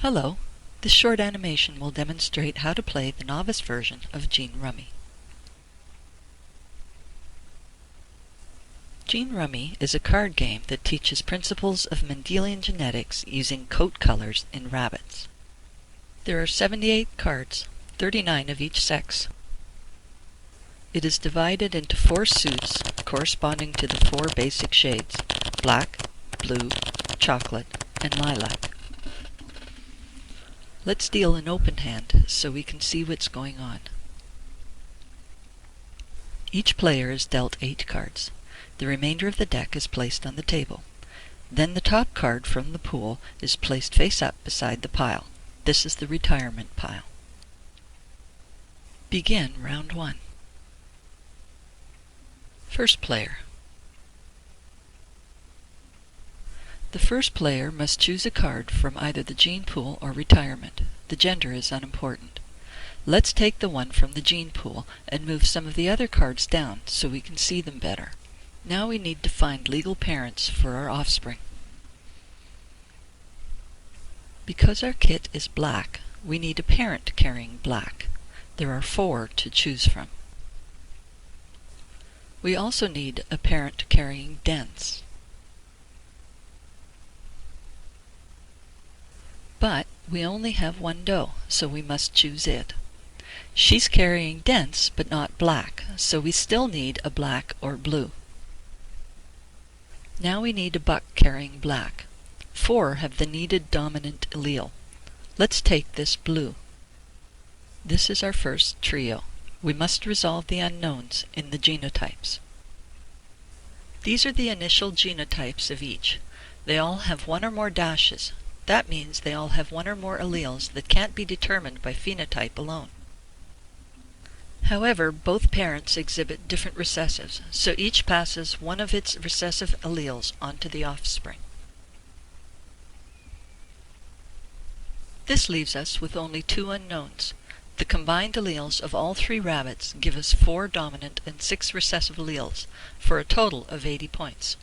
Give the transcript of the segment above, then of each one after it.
Hello, this short animation will demonstrate how to play the novice version of Gin Rummy. Gin Rummy is a card game that teaches principles of Mendelian genetics using coat colors in rabbits. There are 78 cards, 39 of each sex. It is divided into 4 suits corresponding to the 4 basic shades: black, blue, chocolate, and lilac. Let's deal an open hand so we can see what's going on. Each player is dealt 8 cards. The remainder of the deck is placed on the table. Then the top card from the pool is placed face up beside the pile. This is the retirement pile. Begin round 1. First player. The first player must choose a card from either the gene pool or retirement. The gender is unimportant. Let's take the one from the gene pool and move some of the other cards down so we can see them better. Now we need to find legal parents for our offspring. Because our kit is black, we need a parent carrying black. There are 4 to choose from. We also need a parent carrying dense. But we only have one doe, so we must choose it. She's carrying dense but not black, so we still need a black or blue. Now we need a buck carrying black. 4 have the needed dominant allele. Let's take this blue. This is our first trio. We must resolve the unknowns in the genotypes. These are the initial genotypes of each. They all have 1 or more dashes. That means they all have 1 or more alleles that can't be determined by phenotype alone. However, both parents exhibit different recessives, so each passes one of its recessive alleles onto the offspring. This leaves us with only 2 unknowns. The combined alleles of all 3 rabbits give us 4 dominant and 6 recessive alleles, for a total of 80 points.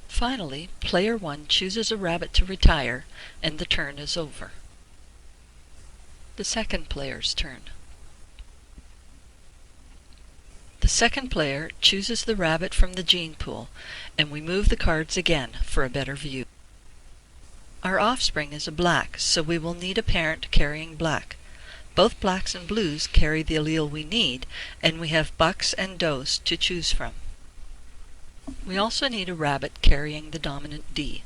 Finally, player 1 chooses a rabbit to retire, and the turn is over. The second player's turn. The second player chooses the rabbit from the gene pool, and we move the cards again for a better view. Our offspring is a black, so we will need a parent carrying black. Both blacks and blues carry the allele we need, and we have bucks and does to choose from. We also need a rabbit carrying the dominant D.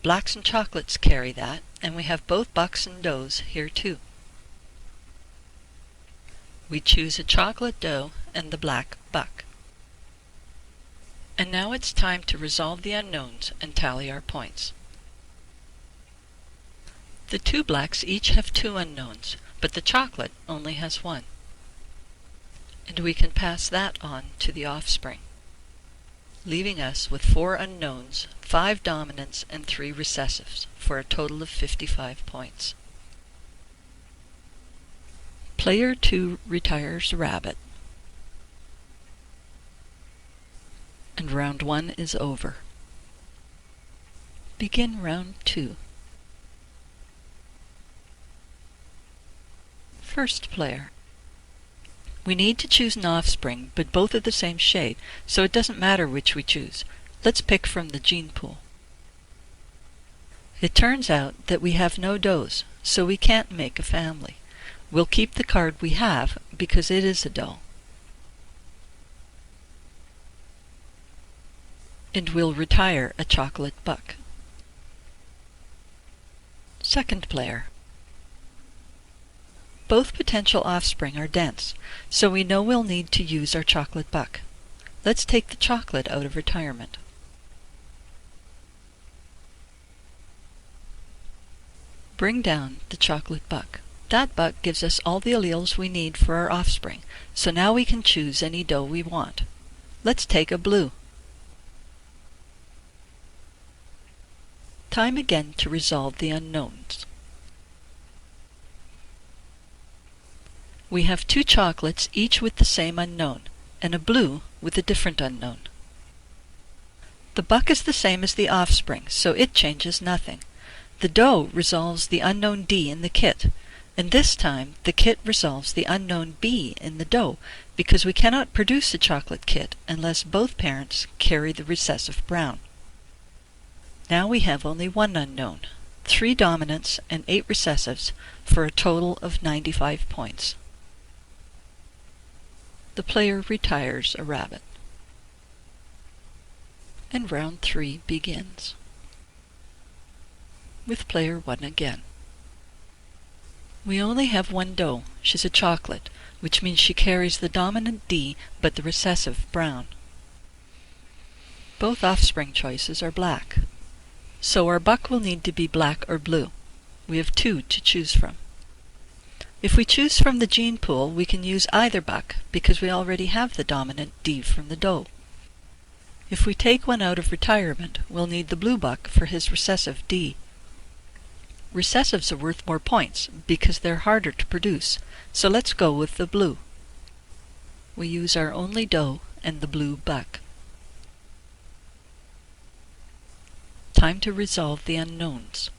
Blacks and chocolates carry that, and we have both bucks and does here too. We choose a chocolate doe and the black buck. And now it's time to resolve the unknowns and tally our points. The 2 blacks each have 2 unknowns, but the chocolate only has 1. And we can pass that on to the offspring, leaving us with 4 unknowns, 5 dominants, and 3 recessives, for a total of 55 points. Player 2 retires rabbit, and round 1 is over. Begin round 2. First player. We need to choose an offspring, but both are the same shade, so it doesn't matter which we choose. Let's pick from the gene pool. It turns out that we have no does, so we can't make a family. We'll keep the card we have because it is a doe. And we'll retire a chocolate buck. Second player. Both potential offspring are dense, so we know we'll need to use our chocolate buck. Let's take the chocolate out of retirement. Bring down the chocolate buck. That buck gives us all the alleles we need for our offspring, so now we can choose any doe we want. Let's take a blue. Time again to resolve the unknowns. We have 2 chocolates, each with the same unknown, and a blue with a different unknown. The buck is the same as the offspring, so it changes nothing. The doe resolves the unknown D in the kit, and this time the kit resolves the unknown B in the doe, because we cannot produce a chocolate kit unless both parents carry the recessive brown. Now we have only one unknown, 3 dominants and 8 recessives, for a total of 95 points. The player retires a rabbit, and round 3 begins, with player 1 again. We only have one doe. She's a chocolate, which means she carries the dominant D but the recessive brown. Both offspring choices are black, so our buck will need to be black or blue. We have 2 to choose from. If we choose from the gene pool, we can use either buck because we already have the dominant D from the doe. If we take one out of retirement, we'll need the blue buck for his recessive D. Recessives are worth more points because they're harder to produce, so let's go with the blue. We use our only doe and the blue buck. Time to resolve the unknowns.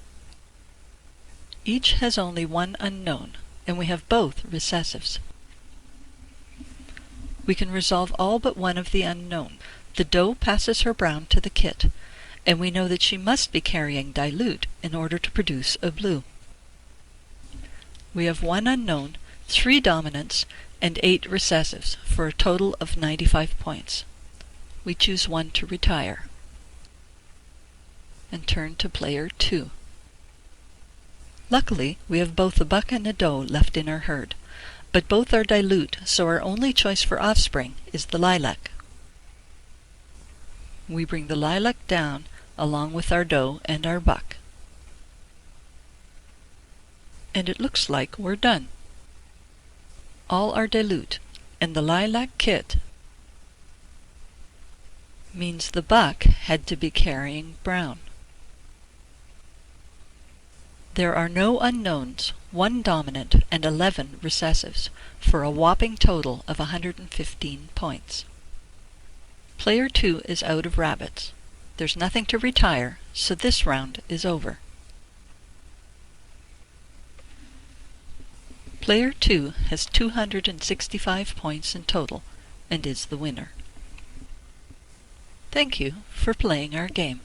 Each has only one unknown, and we have both recessives. We can resolve all but one of the unknown. The doe passes her brown to the kit, and we know that she must be carrying dilute in order to produce a blue. We have one unknown, 3 dominants, and 8 recessives, for a total of 95 points. We choose one to retire, and turn to player 2. Luckily, we have both a buck and a doe left in our herd, but both are dilute, so our only choice for offspring is the lilac. We bring the lilac down along with our doe and our buck. And it looks like we're done. All are dilute, and the lilac kit means the buck had to be carrying brown. There are no unknowns, 1 dominant and 11 recessives, for a whopping total of 115 points. Player 2 is out of rabbits. There's nothing to retire, so this round is over. Player 2 has 265 points in total and is the winner. Thank you for playing our game.